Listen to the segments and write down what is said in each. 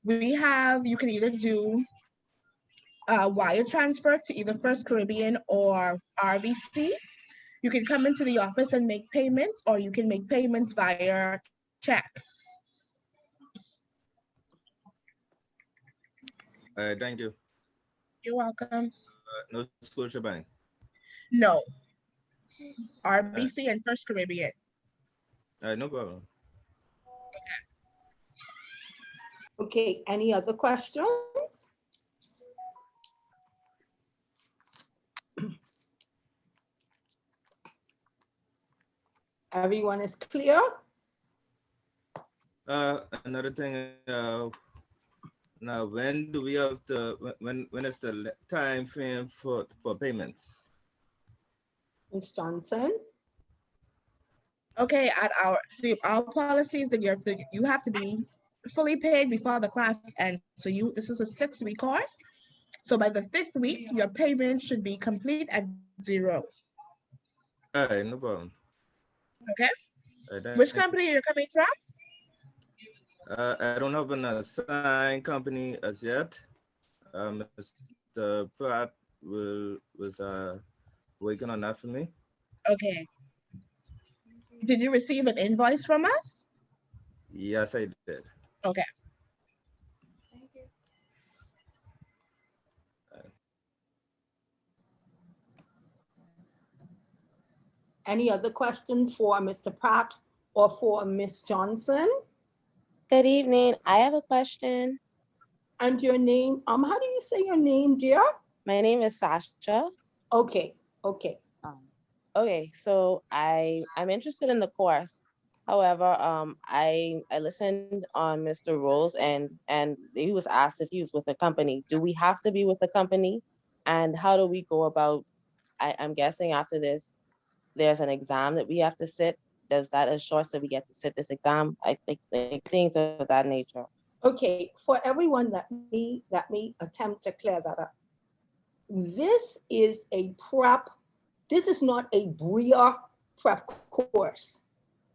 You can either do wire transfer to either First Caribbean or RBC. You can come into the office and make payments, or you can make payments via check. Thank you. You're welcome. No Scotia Bank. No, RBC and First Caribbean. No problem. Okay, any other questions? Everyone is clear? Another thing, now when do we have to, when is the time frame for payments? Ms. Johnson? Okay, our policy is that you have to be fully paid before the class ends. So this is a 6-week course. So by the 5th week, your payment should be complete at 0. All right, no problem. Okay. Right, Which company you're coming from? I don't have an assigned company as yet. Mr. Pratt was working on that for me. Okay. Did you receive an invoice from us? Yes, I did. Okay. Any other questions for Mr. Pratt or for Ms. Johnson? Good evening. I have a question. And your name, how do you say your name, dear? My name is Sasha. Okay. Okay, so I'm interested in the course. However, I listened on Mr. Rose and he was asked if he was with a company. Do we have to be with the company? And how do we go about, I'm guessing after this, there's an exam that we have to sit. Does that assure us that we get to sit this exam? I think things of that nature. Okay, for everyone, let me attempt to clear that up. This is a prep. This is not a BREA prep course.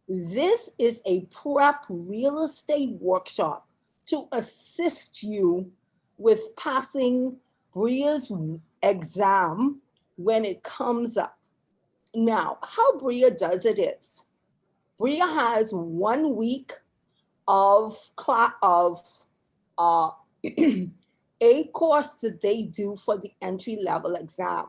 This is a prep real estate workshop to assist you with passing BREA's exam when it comes up. Now, how BREA does it is, BREA has 1 week of a course that they do for the entry-level exam.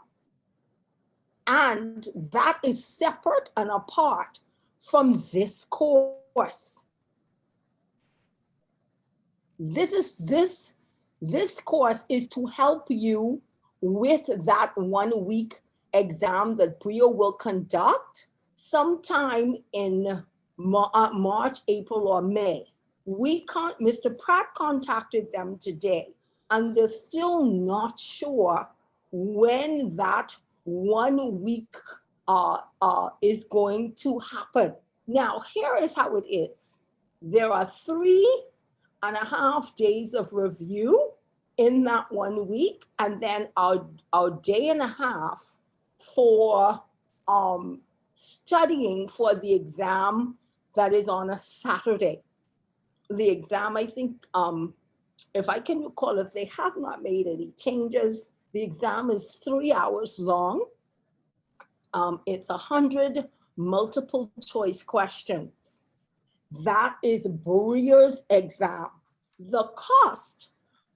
And that is separate and apart from this course. This course is to help you with that 1 week exam that BREA will conduct sometime in March, April, or May. Mr. Pratt contacted them today, and they're still not sure when that 1 week is going to happen. Now, here is how it is. There are 3.5 days of review in that 1 week, and then a day and a half for studying for the exam that is on a Saturday. The exam, I think, if I can recall, if they have not made any changes, the exam is 3 hours long. It's 100 multiple choice questions. That is BREA's exam. The cost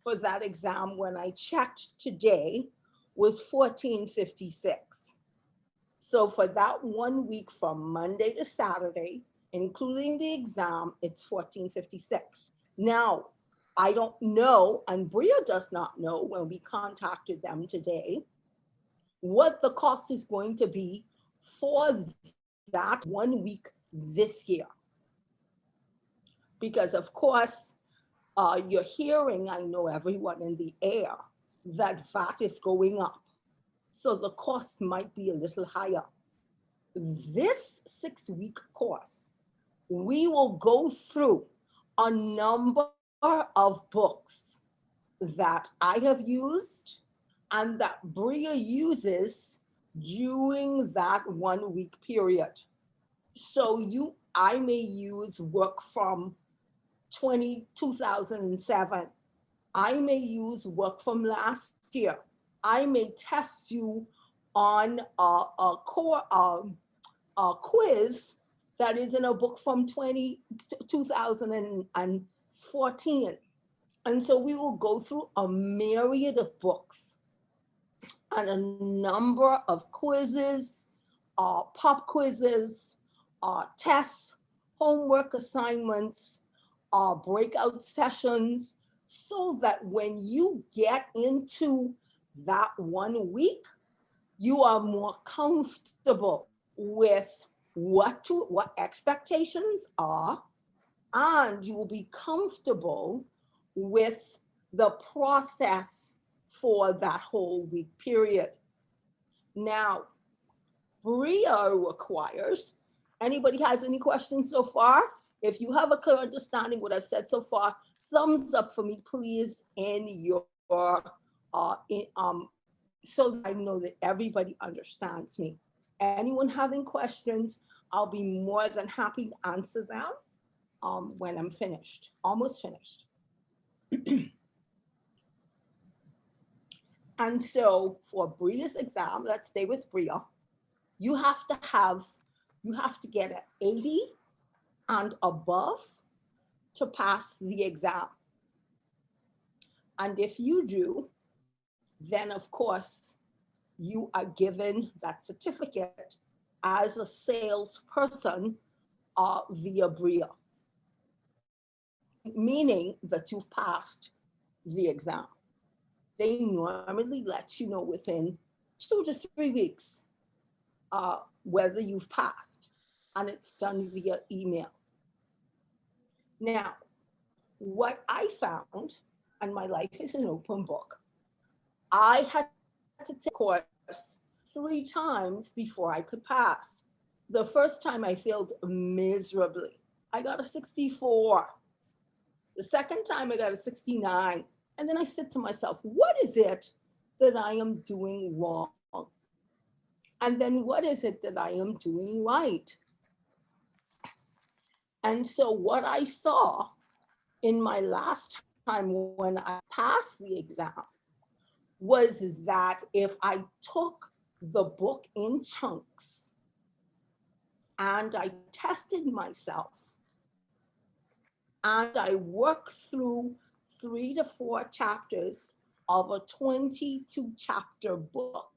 for that exam, when I checked today, was $14.56. So for that 1 week from Monday to Saturday, including the exam, it's $14.56. Now, I don't know, and BREA does not know when we contacted them today, what the cost is going to be for that 1 week this year. Because of course, you're hearing, I know everyone in the air, that VAT is going up. So the cost might be a little higher. This 6-week course, we will go through a number of books that I have used and that BREA uses during that 1 week period. So I may use work from 2007. I may use work from last year. I may test you on a quiz that is in a book from 2014. And so we will go through a myriad of books and a number of quizzes, pop quizzes, tests, homework assignments, breakout sessions, so that when you get into that 1 week, you are more comfortable with what expectations are, and you will be comfortable with the process for that whole week period. Now, BREA requires, anybody has any questions so far? If you have a clear understanding what I've said so far, thumbs up for me, please, in your, so that I know that everybody understands me. Anyone having questions, I'll be more than happy to answer them when I'm finished, almost finished. And so for BREA's exam, let's stay with BREA, you have to get an 80 and above to pass the exam. And if you do, then of course, you are given that certificate as a salesperson via BREA, meaning that you've passed the exam. They normally let you know within 2 to 3 weeks whether you've passed, and it's done via email. Now, what I found, and my life is an open book, I had to take a course 3 times before I could pass. The first time I failed miserably. I got a 64. The second time I got a 69. And then I said to myself, what is it that I am doing wrong? And then what is it that I am doing right? And so what I saw in my last time when I passed the exam was that if I took the book in chunks and I tested myself and I worked through 3 to 4 chapters of a 22 chapter book.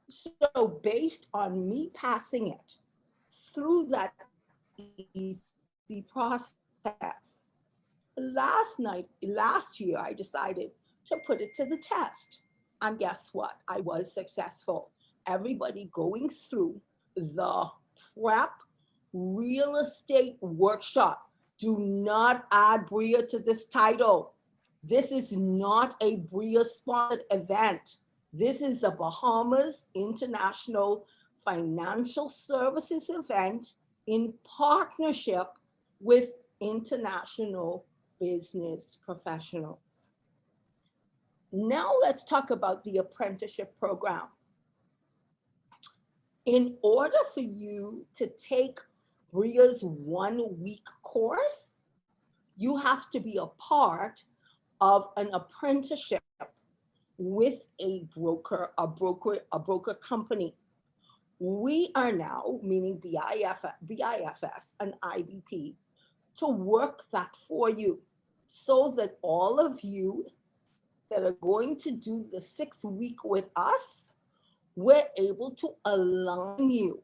So based on me passing it through that easy process, last year, I decided to put it to the test. And guess what? I was successful. Everybody going through the prep real estate workshop. Do not add BREA to this title. This is not a BREA sponsored event. This is a Bahamas International Financial Services event in partnership with international business professionals. Now let's talk about the apprenticeship program. In order for you to take BREA's 1 week course, you have to be a part of an apprenticeship with a broker company. We are now, meaning BIFS and IBP, to work that for you so that all of you that are going to do the 6 week with us, we're able to align you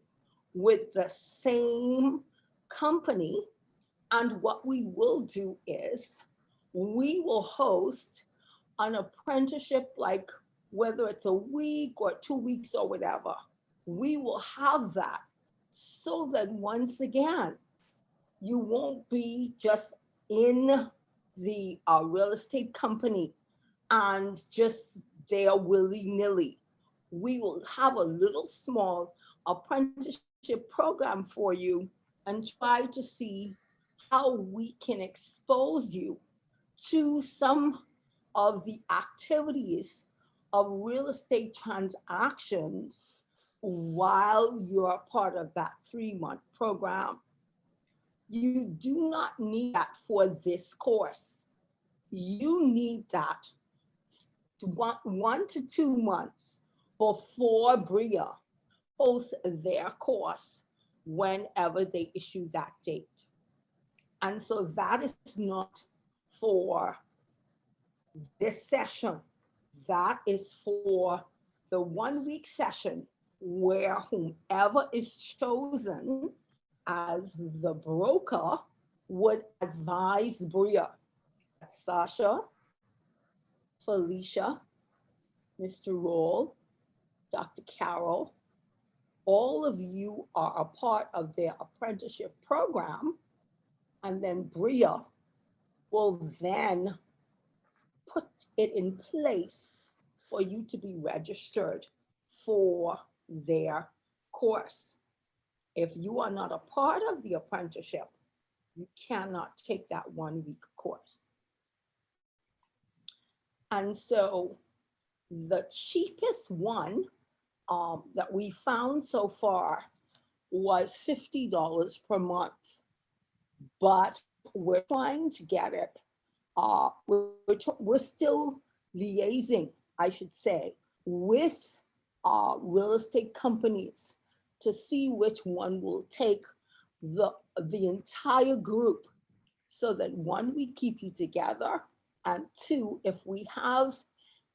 with the same company. And what we will do is we will host an apprenticeship, like whether it's a week or 2 weeks or whatever, we will have that so that once again, you won't be just in the real estate company and just there willy-nilly. We will have a little small apprenticeship program for you and try to see how we can expose you to some of the activities of real estate transactions while you're part of that 3-month program. You do not need that for this course. You need that 1 to 2 months before BREA hosts their course whenever they issue that date. And so that is not for this session. That is for the 1 week session where whomever is chosen as the broker would advise BREA. Sasha, Felicia, Mr. Roll, Dr. Carroll, all of you are a part of their apprenticeship program, and then BREA will then put it in place for you to be registered for their course. If you are not a part of the apprenticeship, you cannot take that 1 week course. And so the cheapest one that we found so far was $50 per month, but we're trying to get it. We're still liaising, I should say, with real estate companies to see which one will take the entire group, so that 1, we keep you together, and 2, if we have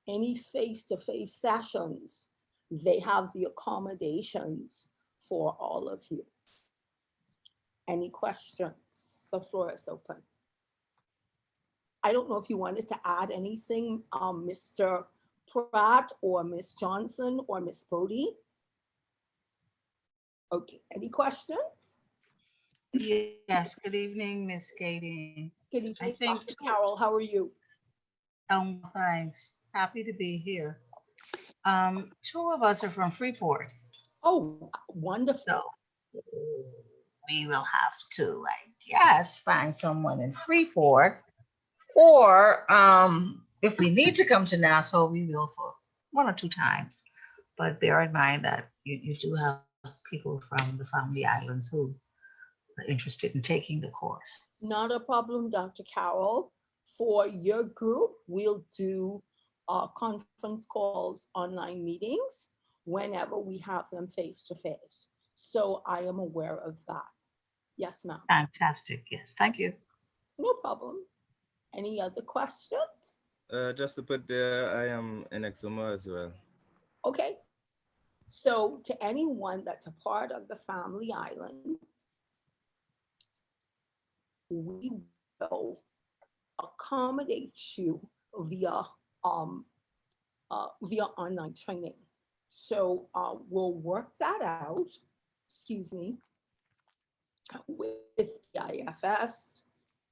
any face-to-face sessions, they have the accommodations for all of you. Any questions? The floor is open. I don't know if you wanted to add anything, Mr. Pratt or Ms. Johnson or Ms. Bodie. Okay, any questions? Yes, good evening, Miss Katie. Good evening, I think Dr. Carroll, how are you? Thanks. Happy to be here. 2 of us are from Freeport, Oh, wonderful. so we will have to, I guess, find someone in Freeport, or if we need to come to Nassau, we will for 1 or 2 times. But bear in mind that you do have people from the Family Islands who are interested in taking the course. Not a problem, Dr. Carroll. For your group, we'll do conference calls, online meetings, whenever we have them face to face. So I am aware of that. Yes, ma'am. Fantastic. Yes, thank you. No problem. Any other questions? Just to put there, I am in Exuma as well. Okay. So to anyone that's a part of the Family Island, we will accommodate you via online training. So we'll work that out, excuse me, with the IFS,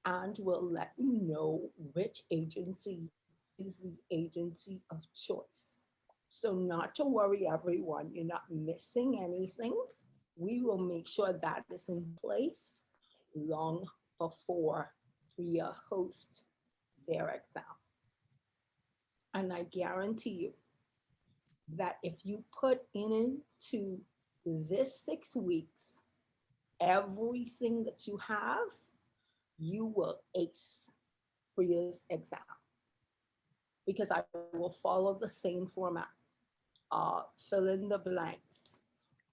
and we'll let you know which agency is the agency of choice. So not to worry, everyone, you're not missing anything. We will make sure that is in place long before we host their exam. And I guarantee you that if you put into this 6 weeks everything that you have, you will ace BREA's exam, because I will follow the same format. Fill in the blanks,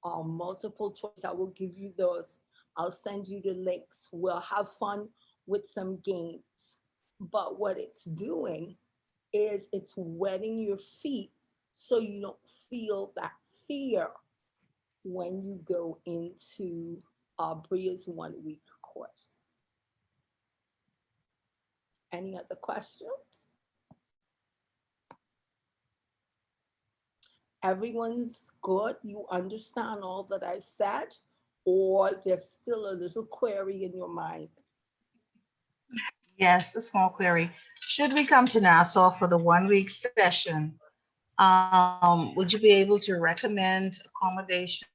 multiple choice. I will give you those. I'll send you the links. We'll have fun with some games. But what it's doing is it's wetting your feet so you don't feel that fear when you go into BREA's 1 week course. Any other questions? Everyone's good? You understand all that I've said? Or there's still a little query in your mind? Yes, a small query. Should we come to Nassau for the 1 week session, would you be able to recommend accommodations,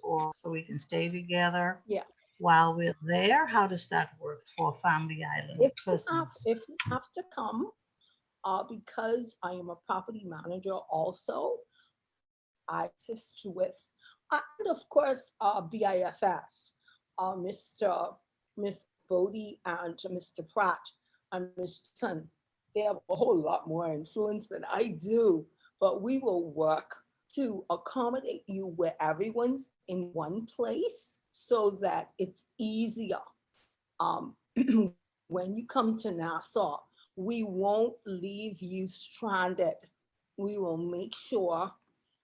or so we can stay together? Yeah. While we're there? How does that work for Family Island persons? If you have to come, because I am a property manager also, I assist with, and of course, BIFS, Mr. Miss Bodie and Mr. Pratt and Ms. Johnson, they have a whole lot more influence than I do, but we will work to accommodate you where everyone's in one place so that it's easier. When you come to Nassau, we won't leave you stranded. We will make sure,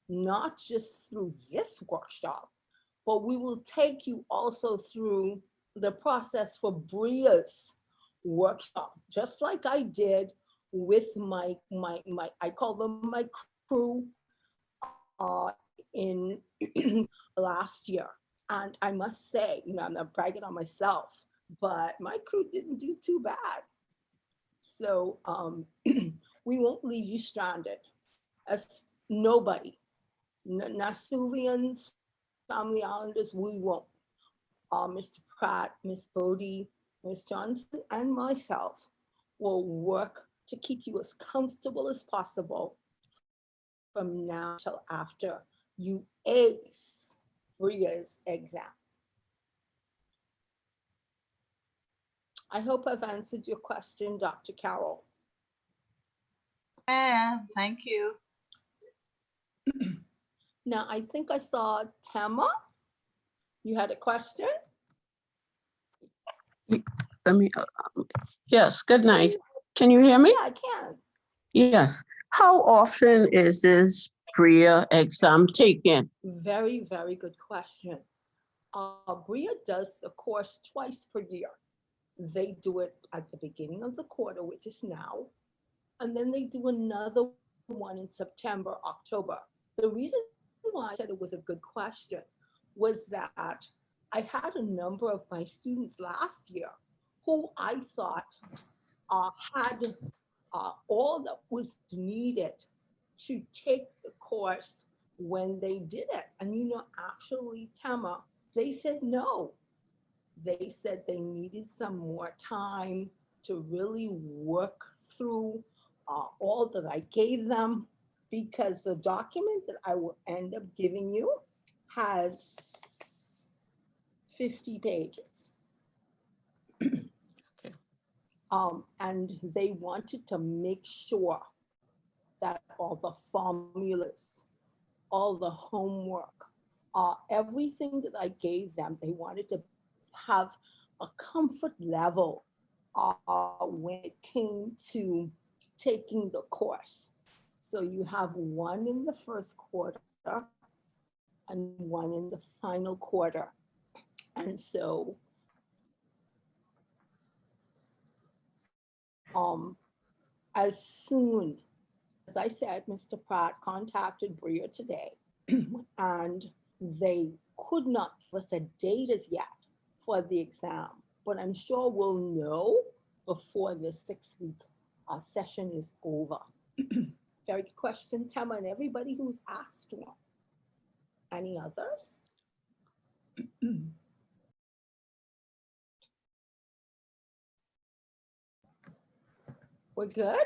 not just through this workshop, but we will take you also through the process for BREA's workshop, just like I did with my I call them my crew in last year. And I must say, I'm not bragging on myself, but my crew didn't do too bad. So we won't leave you stranded. As nobody, Nassauians, Family Islanders, we won't. Mr. Pratt, Miss Bodie, Miss Johnson, and myself will work to keep you as comfortable as possible from now till after you ace BREA's exam. I hope I've answered your question, Dr. Carroll. Yeah, thank you. Now, I think I saw Tema. You had a question? Yes, good night. Can you hear me? Yeah, I can. Yes. How often is this BREA exam taken? Very, very good question. BREA does the course twice per year. They do it at the beginning of the quarter, which is now, and then they do another one in September, October. The reason why I said it was a good question was that I had a number of my students last year who I thought had all that was needed to take the course when they did it. And actually, Tema, they said no. They said they needed some more time to really work through all that I gave them, because the document that I will end up giving you has 50 pages. And they wanted to make sure that all the formulas, all the homework, everything that I gave them, they wanted to have a comfort level when it came to taking the course. So you have one in the first quarter and one in the final quarter. And so as soon as I said, Mr. Pratt contacted BREA today, and they could not give us a date as yet for the exam, but I'm sure we'll know before the 6-week session is over. Very good question, Tema, and everybody who's asked one. Any others? We're good?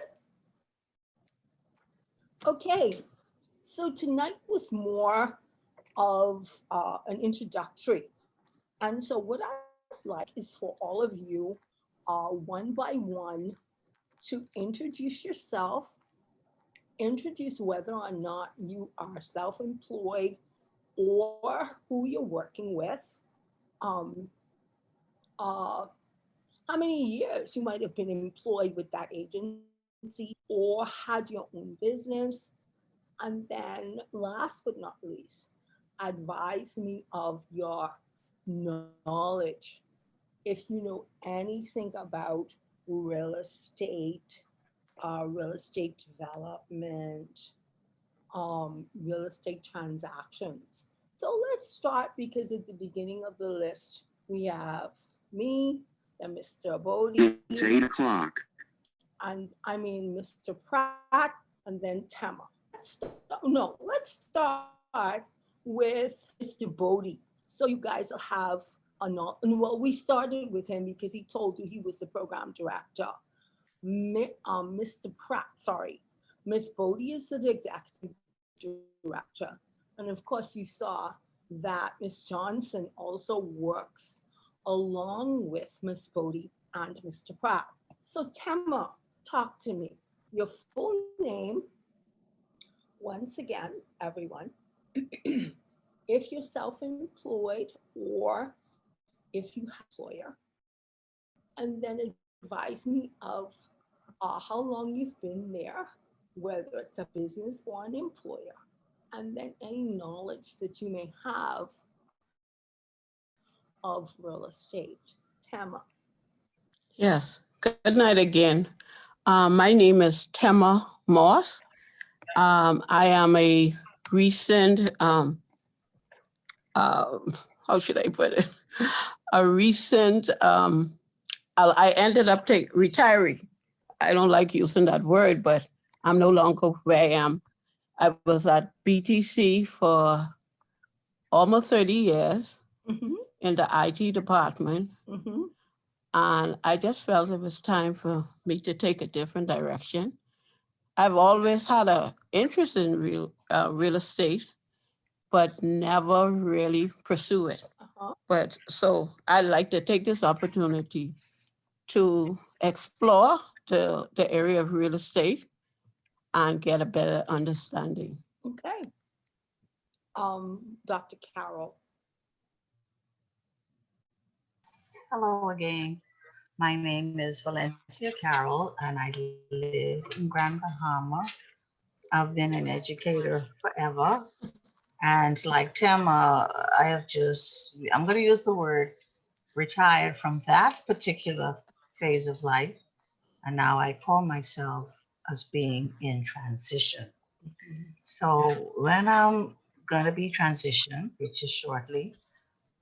Okay, so tonight was more of an introductory. And so what I'd like is for all of you, one by one, to introduce yourself, introduce whether or not you are self-employed or who you're working with, how many years you might have been employed with that agency or had your own business. And then last but not least, advise me of your knowledge. If you know anything about real estate development, real estate transactions. So let's start, because at the beginning of the list, we have me, and Mr. Bodie. It's 8 o'clock. And I mean, Mr. Pratt, and then Tema. Let's start with Mr. Bodie. So you guys will have well, we started with him because he told you he was the program director. Mr. Pratt, sorry. Miss Bodie is the executive director. And of course, you saw that Miss Johnson also works along with Ms. Bodie and Mr. Pratt. So Tema, talk to me. Your full name, once again, everyone. If you're self-employed or if you have an employer, and then advise me of how long you've been there, whether it's a business or an employer, and then any knowledge that you may have of real estate. Tema. Yes. Good night again. My name is Tema Moss. I am a recent, how should I put it? A recent, I ended up retiring. I don't like using that word, but I'm no longer where I am. I was at BTC for almost 30 years Mm-hmm. in the IT department. Mm-hmm. And I just felt it was time for me to take a different direction. I've always had an interest in real estate, but never really pursue it. Uh-huh. But so I'd like to take this opportunity to explore the area of real estate and get a better understanding. Okay. Dr. Carroll. Hello again. My name is Valencia Carroll, and I live in Grand Bahama. I've been an educator forever. And like Tim, I have I'm going to use the word retired from that particular phase of life. And now I call myself as being in transition. So when I'm going to be transitioned, which is shortly,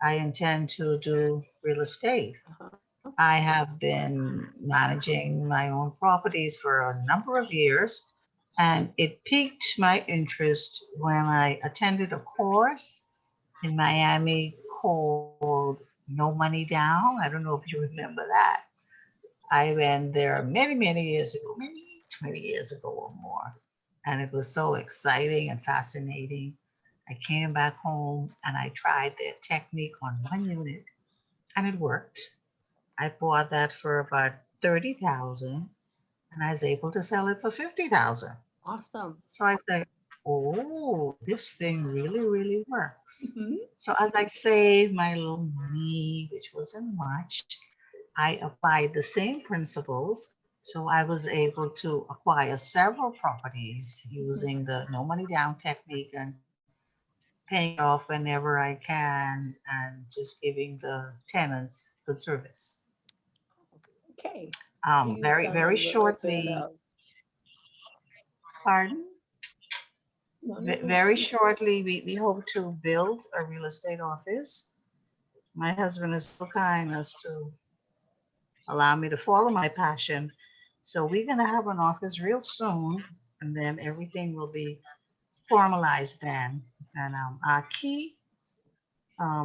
I intend to do real estate. Uh-huh. I have been managing my own properties for a number of years, and it piqued my interest when I attended a course in Miami called No Money Down. I don't know if you remember that. I went there many, many years ago, maybe 20 years ago or more. And it was so exciting and fascinating. I came back home and I tried their technique on one unit, and it worked. I bought that for about 30,000 and I was able to sell it for 50,000. Awesome. So I said, oh, this thing really, really works. Mm-hmm. So as I saved my little money, which wasn't much, I applied the same principles. So I was able to acquire several properties using the no money down technique and paying it off whenever I can and just giving the tenants good service. Okay. So you've Very, done a very little bit shortly, of, pardon? no, Very shortly, we hope to build a real estate office. My husband is so kind as to allow me to follow my passion. So we're going to have an office real soon, and then everything will be formalized then. And our key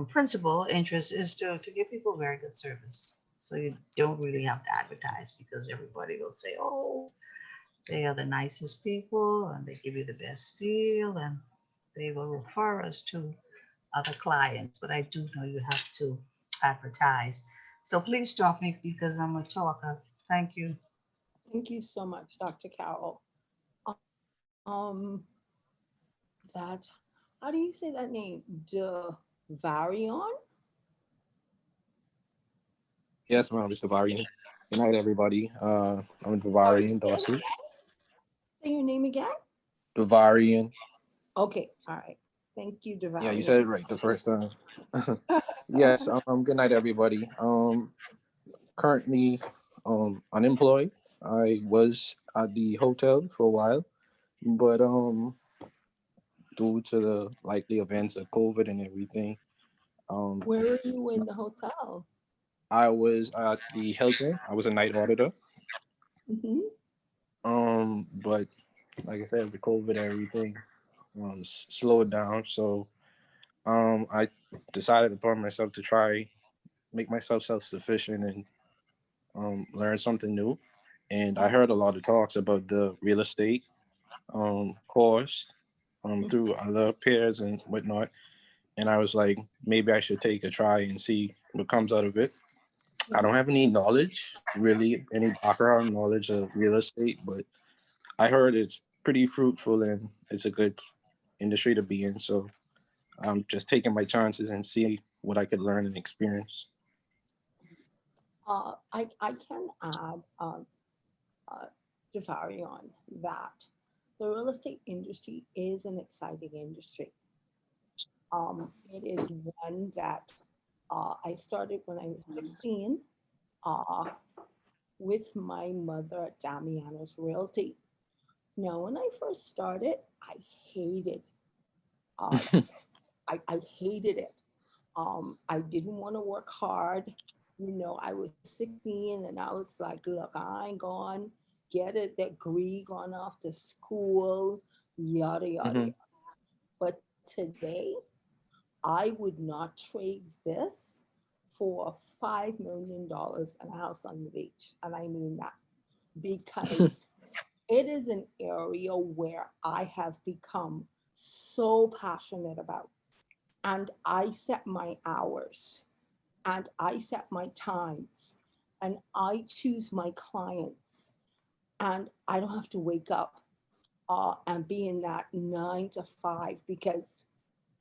principle interest is to give people very good service. So you don't really have to advertise because everybody will say, oh, they are the nicest people and they give you the best deal and they will refer us to other clients. But I do know you have to advertise. So please stop me because I'm a talker. Thank you. thank you so much, Dr. Carroll. Um, that, how do you say that name? Varion? Yes, ma'am, it's Devarian. Good night, everybody. I'm Sorry, Devarian Dawson. say your name again? Devarian. Okay, all right. Thank you, Devarion. Yeah, you said it right the first time. Yes, good night, everybody. Currently unemployed. I was at the hotel for a while, but due to the likely events of COVID and everything, Where were you in the hotel? I was at the Hilton. I was a night auditor. Mm-hmm. But like I said, with COVID and everything, slowed down. So I decided upon myself to try make myself self-sufficient and learn something new. And I heard a lot of talks about the real estate course through other peers and whatnot. and I was like, maybe I should take a try and see what comes out of it. I don't have any knowledge, really, any background knowledge of real estate, but I heard it's pretty fruitful and it's a good industry to be in. So I'm just taking my chances and see what I could learn and experience. I can add to vary on that. The real estate industry is an exciting industry. It is one that I started when I was 16 uh, with my mother at Damiano's Realty. Now, when I first started, I hated, uh, I hated it. I didn't want to work hard. You know, I was 16 and I was like, look, I ain't going get a degree, going off to school, yada, yada, Mhm. yada. But today, I would not trade this for $5 million and a house on the beach. And I mean that because it is an area where I have become so passionate about. And I set my hours and I set my times and I choose my clients and I don't have to wake up and be in that 9 to 5 because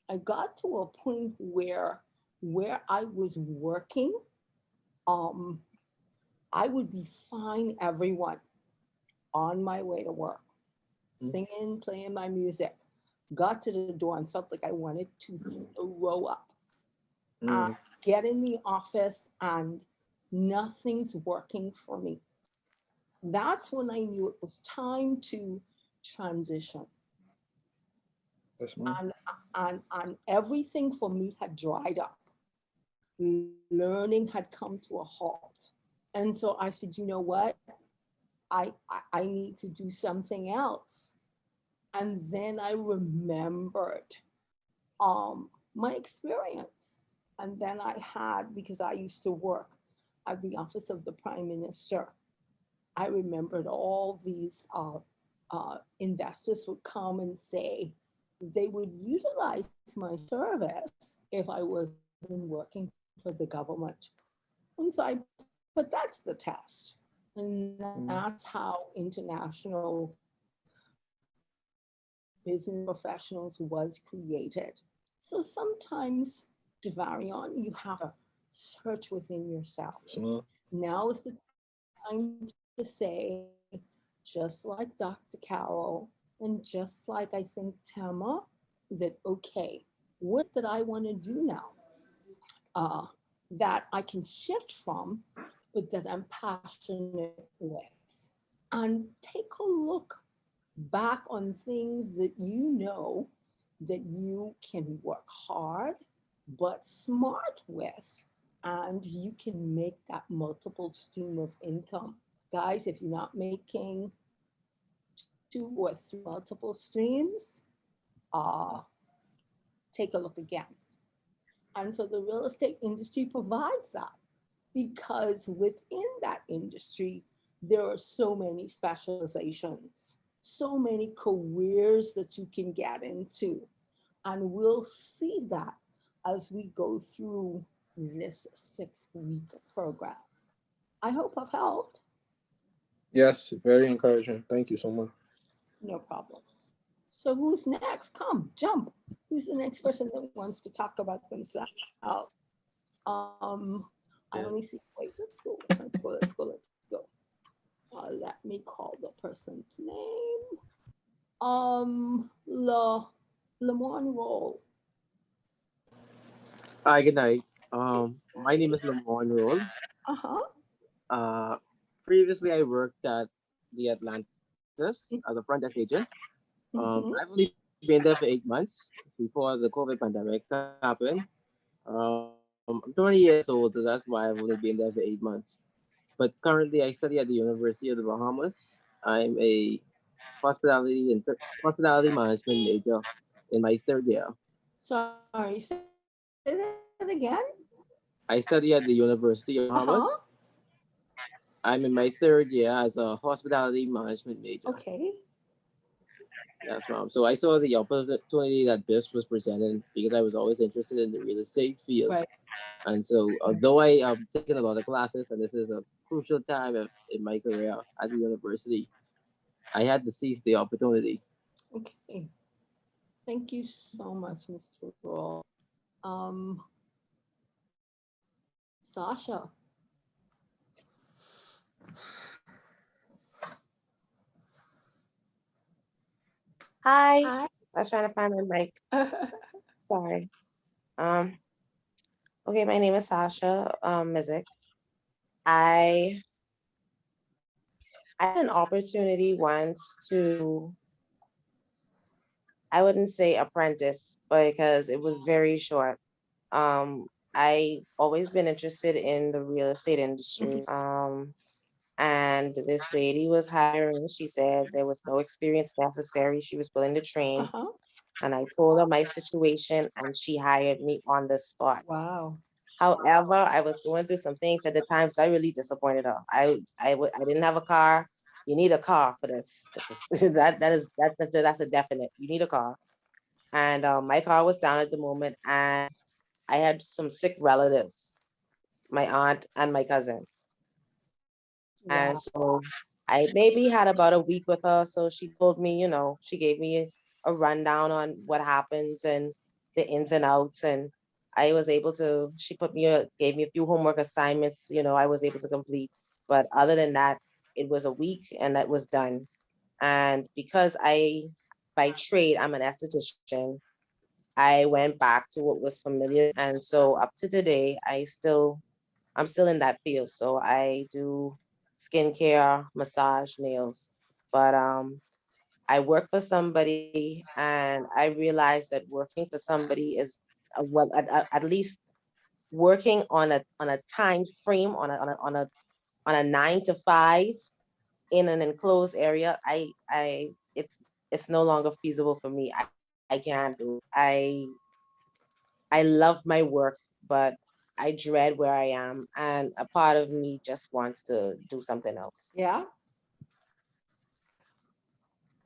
I got to a point where I was working, um, I would be fine everyone on my way to work, singing, playing my music. Got to the door and felt like I wanted to throw up. Mm. Get in the office and nothing's working for me. That's when I knew it was time to transition. That's mine. And everything for me had dried up. Learning had come to a halt. And so I said, you know what? I need to do something else. And then I remembered my experience. And then I had, because I used to work at the office of the Prime Minister, I remembered all these investors would come and say they would utilize my service if I wasn't working for the government. And so I put that to the test. And that's how international business professionals was created. So sometimes, Devarion, you have to search within yourself. So, Now is the time to say, just like Dr. Cowell, and just like I think Tema, that okay, what that I want to do now that I can shift from, but that I'm passionate with. And take a look back on things that you know that you can work hard but smart with, and you can make that multiple stream of income. Guys, if you're not making 2 or 3 multiple streams, uh, take a look again. And so the real estate industry provides that because within that industry, there are so many specializations, so many careers that you can get into. And we'll see that as we go through this 6-week program. I hope I've helped. yes, very encouraging. Thank you so much. No problem. So who's next? Come, jump. Who's the next person that wants to talk about themselves? I only see, wait, let's go. Let me call the person's name. Lemon Roll. Hi, good night. My name is Lamon Roll. Uh-huh. Uh, Previously, I worked at the Atlantis as a front desk agent. Mhm. I've only been there for 8 months before the COVID pandemic happened. I'm 20 years old, so that's why I've only been there for 8 months. But currently, I study at the University of the Bahamas. I'm a hospitality management major in my third year. Sorry, say that again. I study at the University of Uh-huh. Bahamas. I'm in my third year as a hospitality management major. Okay. Yes, ma'am. So I saw the opportunity that this was presented because I was always interested in the real estate field. Right. And so, although I am taking a lot of classes, and this is a crucial time in my career at the university, I had to seize the opportunity. Okay. Thank you so much, Mr. Roll. Um, Sasha. Hi. Hi. I was trying to find my mic. Sorry. Um, okay, my name is Sasha Mizik. I had an opportunity once to, I wouldn't say apprentice because it was very short. I always been interested in the real estate industry. And this lady was hiring. She said there was no experience necessary. She was willing to train. Uh-huh. And I told her my situation, and she hired me on the spot. Wow. However, I was going through some things at the time, so I really disappointed her. I didn't have a car. You need a car for this. That's a definite. You need a car. And my car was down at the moment, and I had some sick relatives, my aunt and my cousin. And Wow. so I maybe had about a week with her. So she told me, she gave me a rundown on what happens and the ins and outs. And I was able to, she gave me a few homework assignments, I was able to complete. But other than that, it was a week and that was done. And because by trade, I'm an esthetician, I went back to what was familiar. And so up to today, I'm still in that field. So I do skincare, massage, nails. But I work for somebody, and I realized that working for somebody is at least working on a time frame on a 9 to 5 in an enclosed area. It's no longer feasible for me. I can't do it. I love my work, but I dread where I am, and a part of me just wants to do something else. Yeah.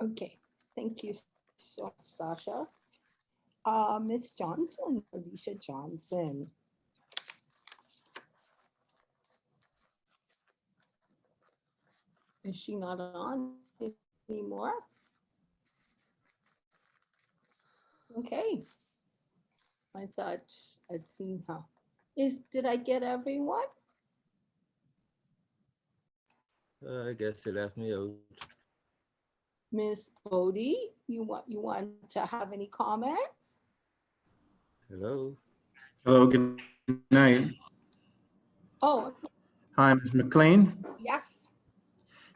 Okay. Thank you so much, Sasha. Miss Johnson, Alicia Johnson. Is she not on anymore? Okay. I thought I'd seen her. Did I get everyone? I guess you left me out. Miss Bodie, you want to have any comments? Hello. Hello, good night. Oh, Hi, Ms. McLean. yes.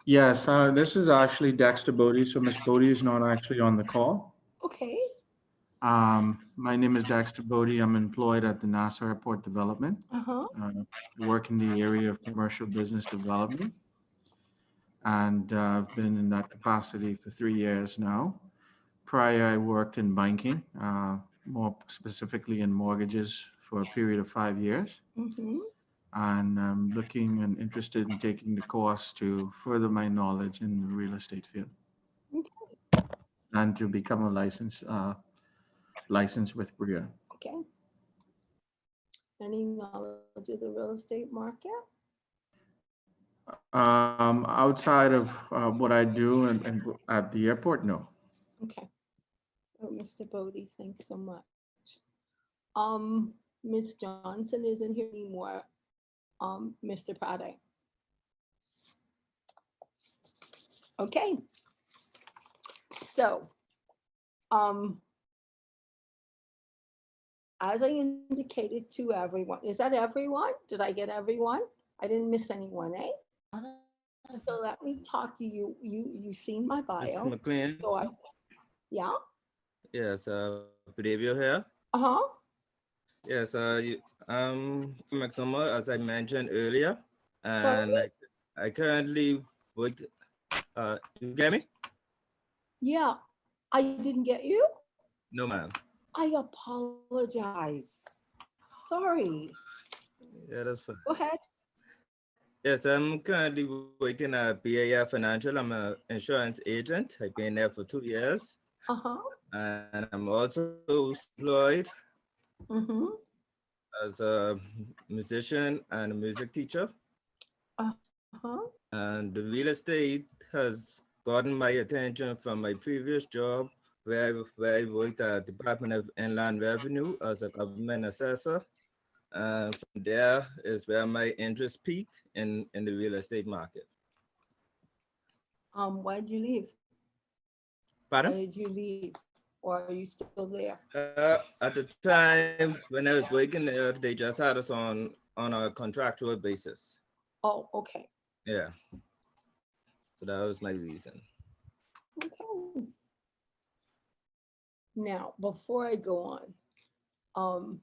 Yes, this is actually Dexter Bodie, so Ms. Bodie is not actually on the call. Okay. My name is Dexter Bodie. I'm employed at the NASA Airport Development. Uh-huh. Work in the area of commercial business development. And I've been in that capacity for 3 years now. Prior, I worked in banking, more specifically in mortgages for a period of 5 years. Mm-hmm. And I'm looking and interested in taking the course to further my knowledge in the real estate field and to become a license with BREA. Okay. Any knowledge of the real estate market? Outside of what I do and at the airport, no. Okay. So Mr. Bodie, thanks so much. Miss Johnson isn't here anymore. Mr. Pratt. Okay. So, as I indicated to everyone, is that everyone? Did I get everyone? I didn't miss anyone, eh? So let me talk to you. You've seen my Mr. bio. McLean. So yeah. Yes, Brevio here. Uh-huh. Yes, from Exuma, as I mentioned earlier, and Sorry? I currently work. You get me? Yeah. I didn't get you. No, ma'am. I apologize. Sorry. Yeah, that's fine. Go ahead. Yes, I'm currently working at BREA Financial. I'm an insurance agent. I've been there for 2 years. Uh-huh. And I'm also employed Mm-hmm. as a musician and a music teacher. Uh-huh. And the real estate has gotten my attention from my previous job where I worked at Department of Inland Revenue as a government assessor. And from there is where my interest peaked in the real estate market. Why did you leave? Why Pardon? did you leave? Or are you still there? At the time when I was working there, they just had us on a contractual basis. Oh, okay. Yeah, so that was my reason. Okay. Now, before I go on,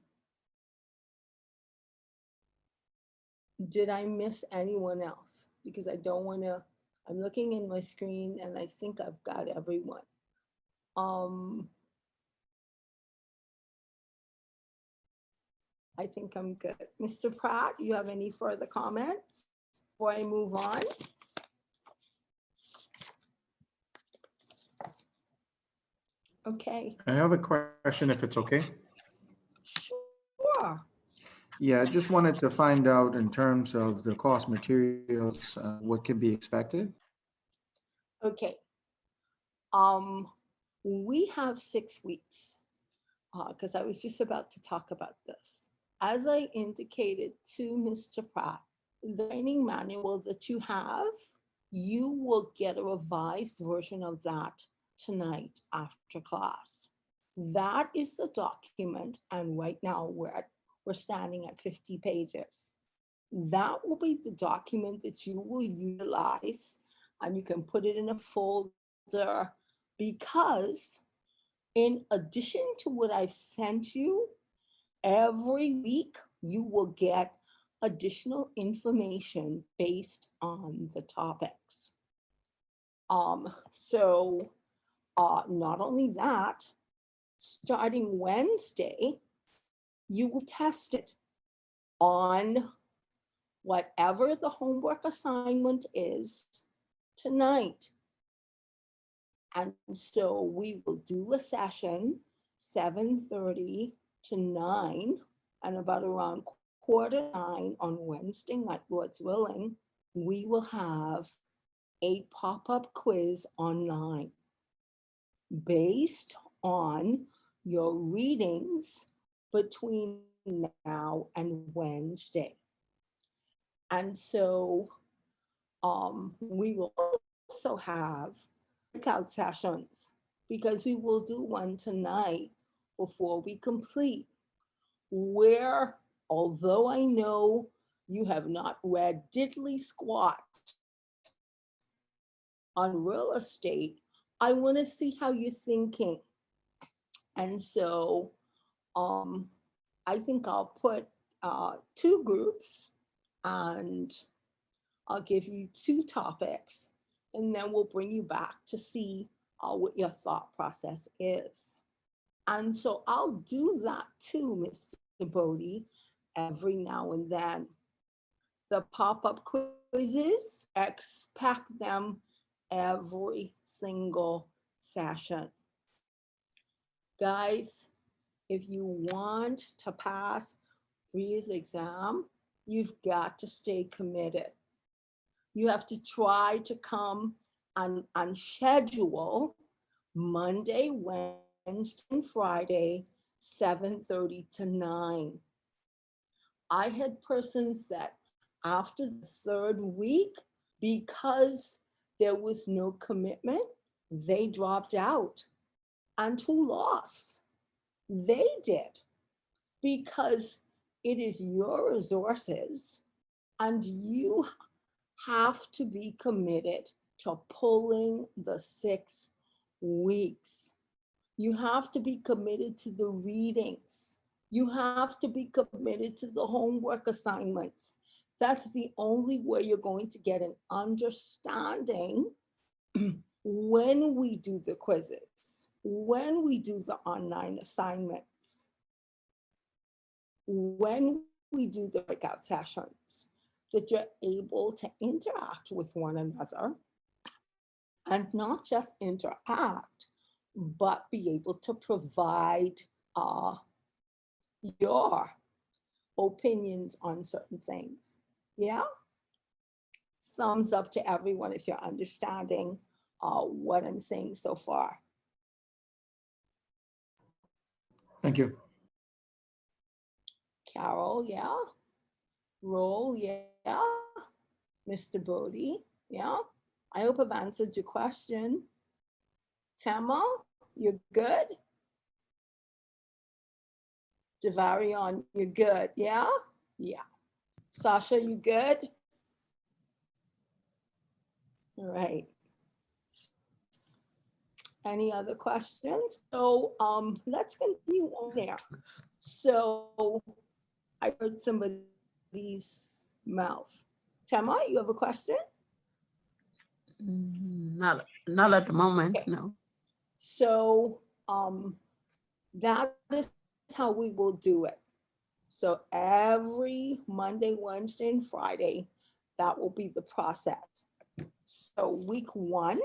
did I miss anyone else? Because I don't want to, I'm looking in my screen and I think I've got everyone. I think I'm good. Mr. Pratt, you have any further comments before I move on? Okay, I have a question if it's okay. sure. Yeah, I just wanted to find out in terms of the cost materials, what can be expected? Okay. We have 6 weeks because I was just about to talk about this. As I indicated to Mr. Pratt, the training manual that you have, you will get a revised version of that tonight after class. That is the document, and right now we're standing at 50 pages. That will be the document that you will utilize, and you can put it in a folder, because in addition to what I've sent you, every week you will get additional information based on the topics. So not only that, starting Wednesday, you will test it on whatever the homework assignment is tonight. And so we will do a session 7:30 to 9, and about around 8:45 on Wednesday night, Lord's willing, we will have a pop-up quiz online based on your readings between now and Wednesday. And so we will also have breakout sessions, because we will do one tonight before we complete, where, although I know you have not read diddly squat on real estate, I want to see how you're thinking. And so I think I'll put 2 groups, and I'll give you 2 topics, and then we'll bring you back to see what your thought process is. And so I'll do that too, Mr. Bodie, every now and then. The pop-up quizzes, expect them every single session. Guys, if you want to pass BREA's exam, you've got to stay committed. You have to try to come on schedule Monday, Wednesday, and Friday, 7:30 to 9. I had persons that after the 3rd week, because there was no commitment, they dropped out. And who lost? They did, because it is your resources, and you have to be committed to pulling the 6 weeks. You have to be committed to the readings. You have to be committed to the homework assignments. That's the only way you're going to get an understanding when we do the quizzes, when we do the online assignments, when we do the breakout sessions, that you're able to interact with one another, and not just interact, but be able to provide your opinions on certain things. Yeah? Thumbs up to everyone if you're understanding what I'm saying so far. Thank you. Carol, yeah. Roll, yeah. Mr. Bodie, yeah. I hope I've answered your question. Tema, you're good? Javarion, you're good, yeah? Yeah. Sasha, you good? All right. Any other questions? So let's continue on there. So I heard somebody's mouth. Tema, you have a question? Not at the moment, Okay. no. So that is how we will do it. So every Monday, Wednesday, and Friday, that will be the process. So week 1,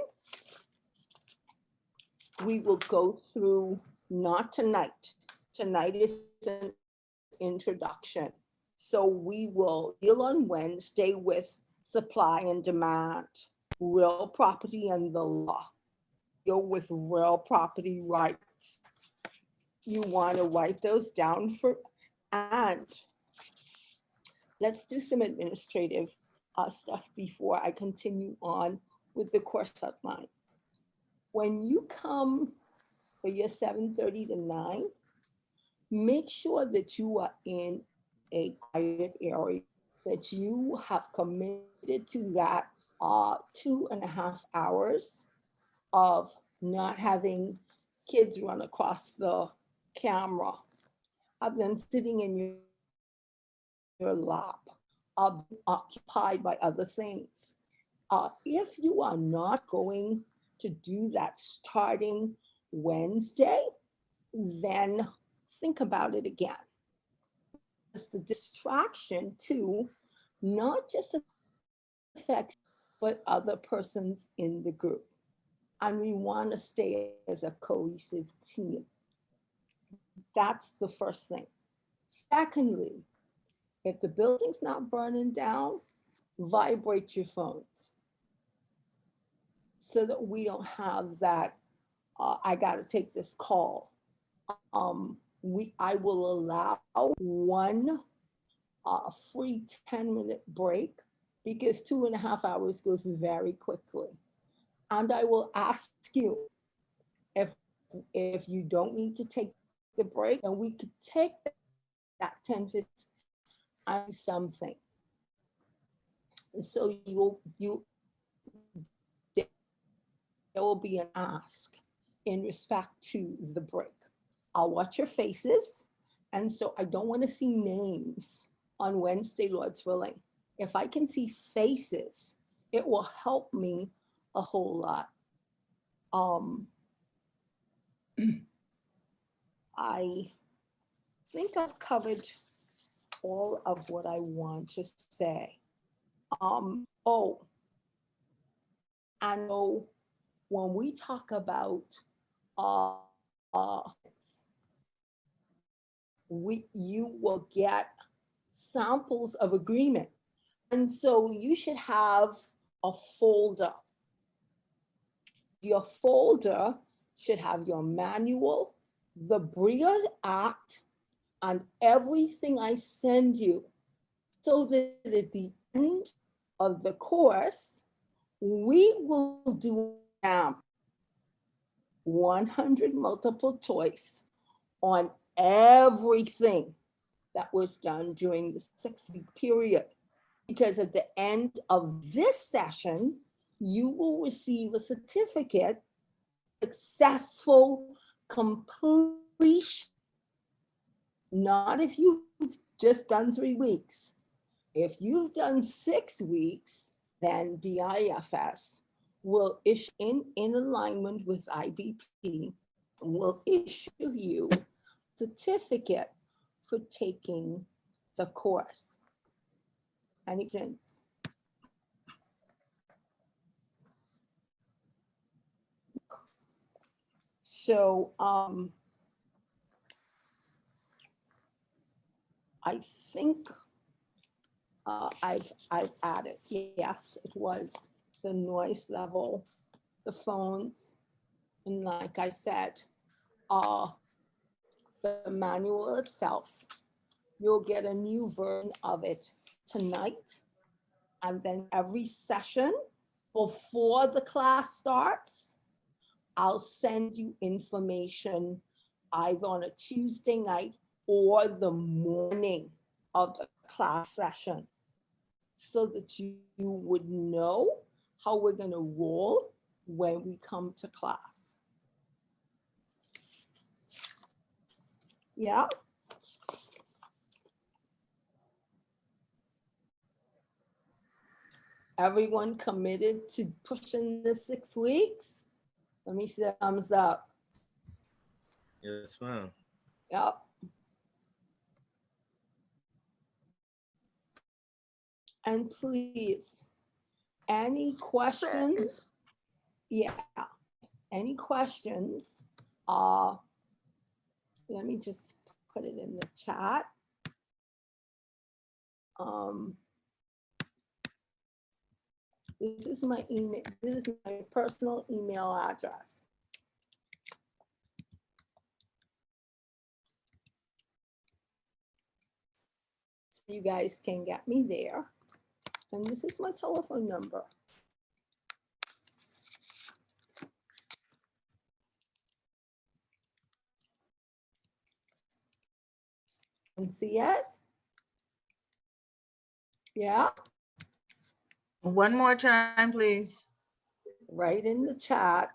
we will go through, not tonight. Tonight is an introduction. So we will deal on Wednesday with supply and demand, real property and the law. Deal with real property rights. You want to write those down and let's do some administrative stuff before I continue on with the course outline. When you come for your 7:30 to 9, make sure that you are in a quiet area, that you have committed to that 2.5 hours of not having kids run across the camera, of them sitting in your lap, of occupied by other things. If you are not going to do that starting Wednesday, then think about it again. It's the distraction too, not just affects, but other persons in the group. And we want to stay as a cohesive team. That's the first thing. Secondly, if the building's not burning down, vibrate your phones so that we don't have that, I got to take this call. I will allow one free 10-minute break because 2.5 hours goes very quickly. And I will ask you if you don't need to take the break, and we could take that 10-15 and do something. So there will be an ask in respect to the break. I'll watch your faces. And so I don't want to see names on Wednesday, Lord's willing. If I can see faces, it will help me a whole lot. I think I've covered all of what I want to say. I know when we talk about you will get samples of agreement. And so you should have a folder. Your folder should have your manual, the BREA Act, and everything I send you, so that at the end of the course, we will do 100 multiple choice on everything that was done during the 6-week period. Because at the end of this session, you will receive a certificate, successful completion. Not if you've just done 3 weeks. If you've done 6 weeks, then BIFS will issue in alignment with IBP, will issue you a certificate for taking the course. Any questions? So I think I've added, yes, it was the noise level, the phones, and like I said, the manual itself, you'll get a new version of it tonight. And then every session before the class starts, I'll send you information either on a Tuesday night or the morning of the class session, so that you would know how we're going to roll when we come to class. Yeah. Everyone committed to pushing the 6 weeks? Let me see a thumbs up. Yes, ma'am. Yep. And please, any questions? Yeah, any questions? Let me just put it in the chat. This is my email. This is my personal email address. So you guys can get me there. And this is my telephone number. And see it? Yeah. One more time, please. Right in the chat.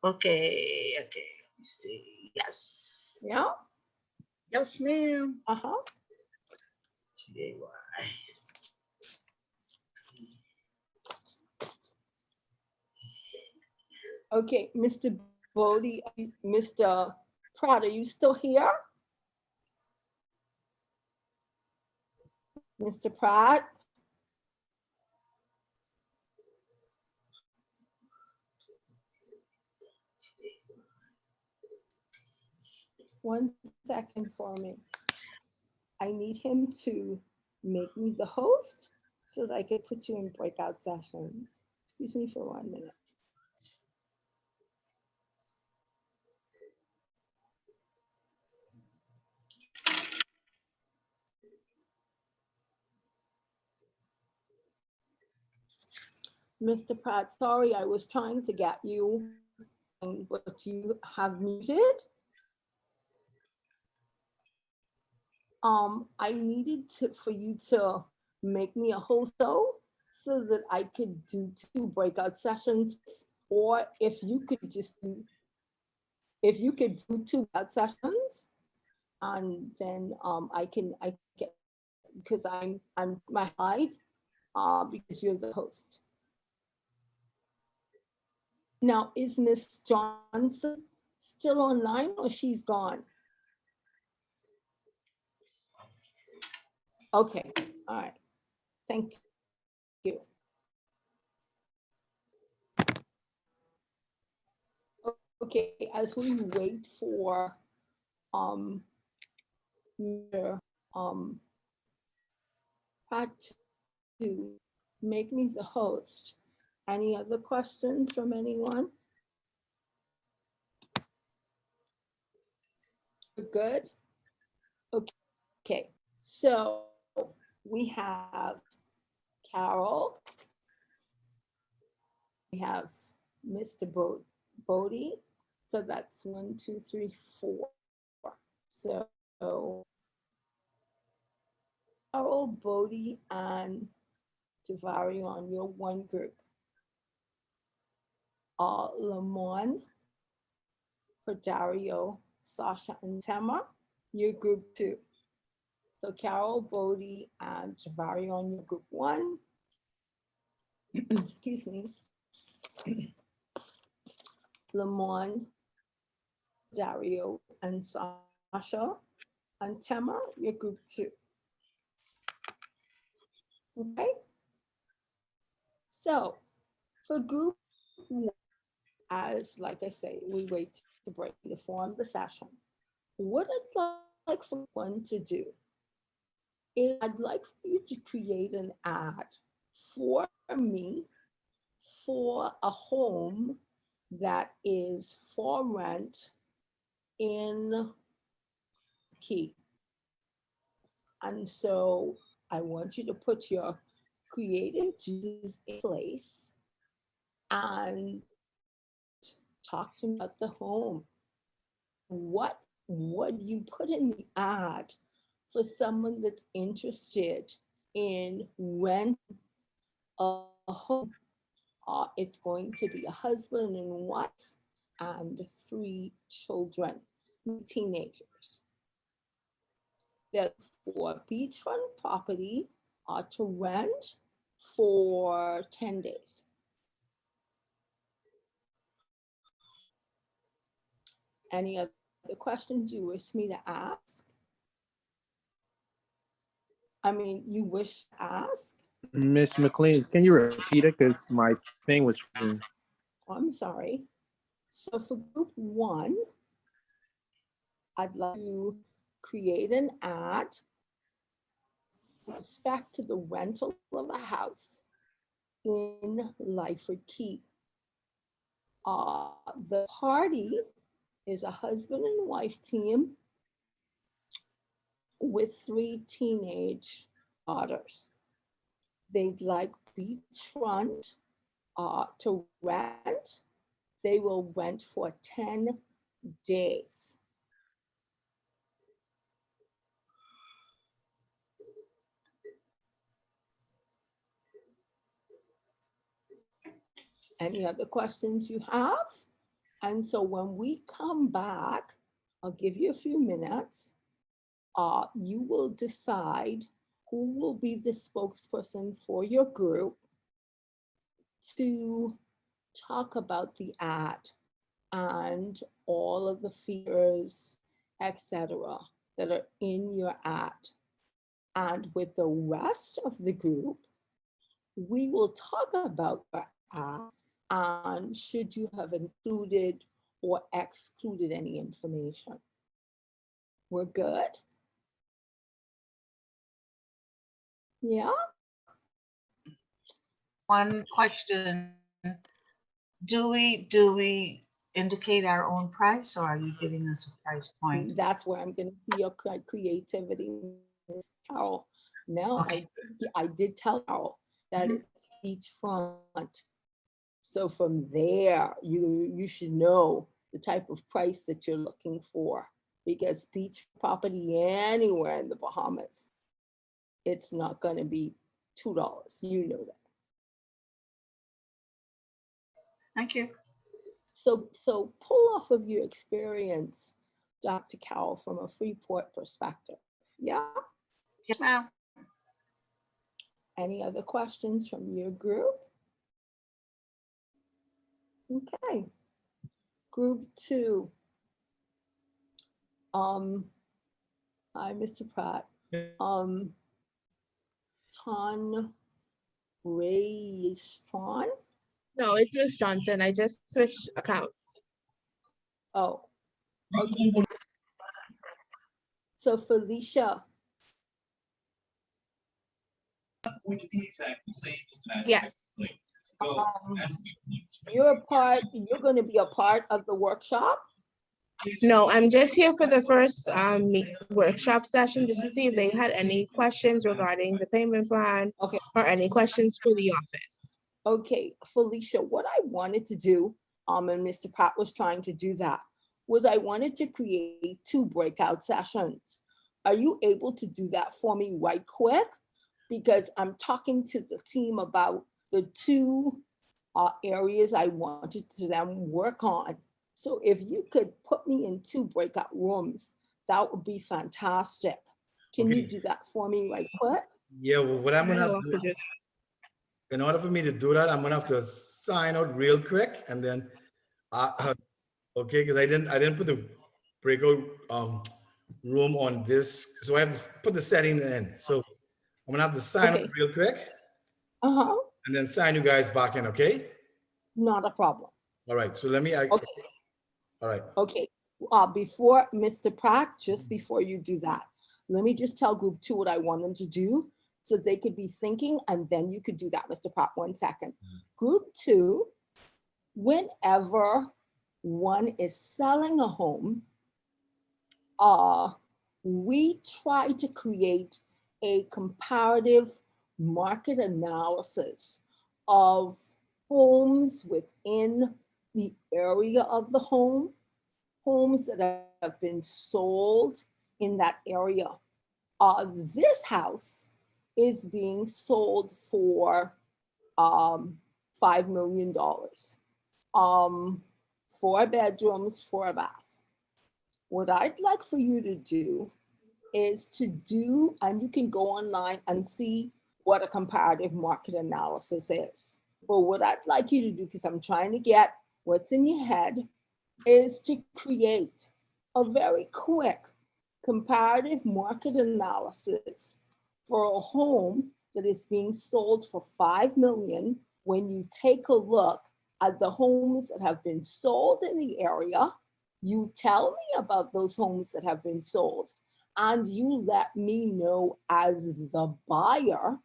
Okay, let me see. Yes. Yeah. Yes, ma'am. Uh-huh. G-A-Y. Okay, Mr. Bodie, Mr. Pratt, are you still here? Mr. Pratt? One second for me. I need him to make me the host so that I can put you in breakout sessions. Excuse me for 1 minute. Mr. Pratt, sorry, I was trying to get you, but you have muted. I needed for you to make me a host so that I could do 2 breakout sessions, or if you could just do, if you could do 2 breakout sessions, and then I can because I'm my hide because you're the host. Now, is Miss Johnson still online or she's gone? Okay, all right. Thank you. Okay, as we wait for Pat to make me the host. Any other questions from anyone? Good. Okay. So we have Carol. We have Mr. Bodie. So that's 1, 2, 3, 4. So Carol, Bodie, and Javari on your one group. Lemmon, Dario, Sasha, and Tema, your group 2. So Carol, Bodie, and Javari on your group 1. Excuse me. Lemmon, Dario, and Sasha, and Tema, your group 2. Okay. So for group 1, as, like I say, we wait to break the form the session, what I'd like for one to do is I'd like for you to create an ad for me for a home that is for rent in Key. And so I want you to put your creative juices in place and talk to me about the home. What would you put in the ad for someone that's interested in rent a home? It's going to be a husband and wife and 3 children, teenagers. They're for beachfront property to rent for 10 days. Any other questions you wish me to ask? I mean, you wish to ask? Miss McLean, can you repeat it? Because my thing was freezing. I'm sorry. So for group 1, I'd like to create an ad with respect to the rental of a house in Lyford Key. The party is a husband and wife team with 3 teenage daughters. They'd like beachfront to rent. They will rent for 10 days. Any other questions you have? And so when we come back, I'll give you a few minutes. You will decide who will be the spokesperson for your group to talk about the ad and all of the features, etc., that are in your ad. And with the rest of the group, we will talk about your ad and should you have included or excluded any information. We're good? Yeah? One question, do we indicate our own price, or are you giving us a price point? That's where I'm going to see your creativity, Ms. Cowell. No, Okay. I did tell Cowell that it's beachfront. So from there, you should know the type of price that you're looking for, because beach property anywhere in the Bahamas, it's not going to be $2. You know that. Thank you. So pull off of your experience, Dr. Cowell, from a Freeport perspective. Yeah? Yes, ma'am. Any other questions from your group? Okay. Group 2. Hi, Mr. Pratt. Ton Ray-Stron? No, it's Miss Johnson. I just switched accounts. Oh, okay. So Felicia. Yes. You're going to be a part of the workshop? No, I'm just here for the first workshop session just to see if they had any questions regarding the payment plan. Okay. Or any questions for the office. Okay, Felicia, what I wanted to do, and Mr. Pratt was trying to do that, was I wanted to create 2 breakout sessions. Are you able to do that for me right quick? Because I'm talking to the team about the 2 areas I wanted to them work on. So if you could put me in 2 breakout rooms, that would be fantastic. Can you do that for me right quick? Yeah, well, what I'm gonna have to do, in order for me to do that, I'm gonna have to sign out real quick, and then, okay, because I didn't put the breakout room on this, so I have to put the setting in. So I'm gonna have to sign out real quick, and then sign you guys back in. Okay? Not a problem. All right, so let me, Okay. all right. Okay, before Mr. Pratt, just before you do that, let me just tell group 2 what I want them to do so they could be thinking, and then you could do that, Mr. Pratt, 1 second. Group 2, whenever one is selling a home, we try to create a comparative market analysis of homes within the area of the home, homes that have been sold in that area. This house is being sold for $5 million. 4 bedrooms, 4 bath. What I'd like for you to do is to do, and you can go online and see what a comparative market analysis is. But what I'd like you to do, because I'm trying to get what's in your head, is to create a very quick comparative market analysis for a home that is being sold for $5 million. When you take a look at the homes that have been sold in the area, you tell me about those homes that have been sold, and you let me know as the buyer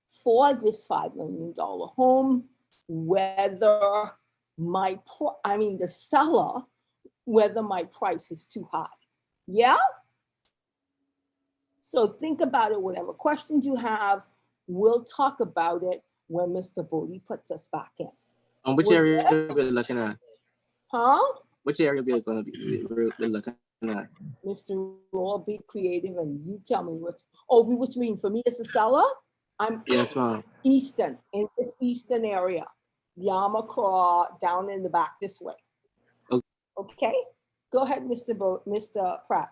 for this $5 million home, whether the seller, whether my price is too high. Yeah? So think about it, whatever questions you have, we'll talk about it when Mr. Bodie puts us back in. Which area we're looking at? Huh? Which area we're going to be looking at? Mr. Raw, be creative and you tell me which you mean for me as a seller? I'm Yes, ma'am. Eastern, in the Eastern area. Yamacraw, down in the back this way. Okay. Okay? Go ahead, Mr. Pratt.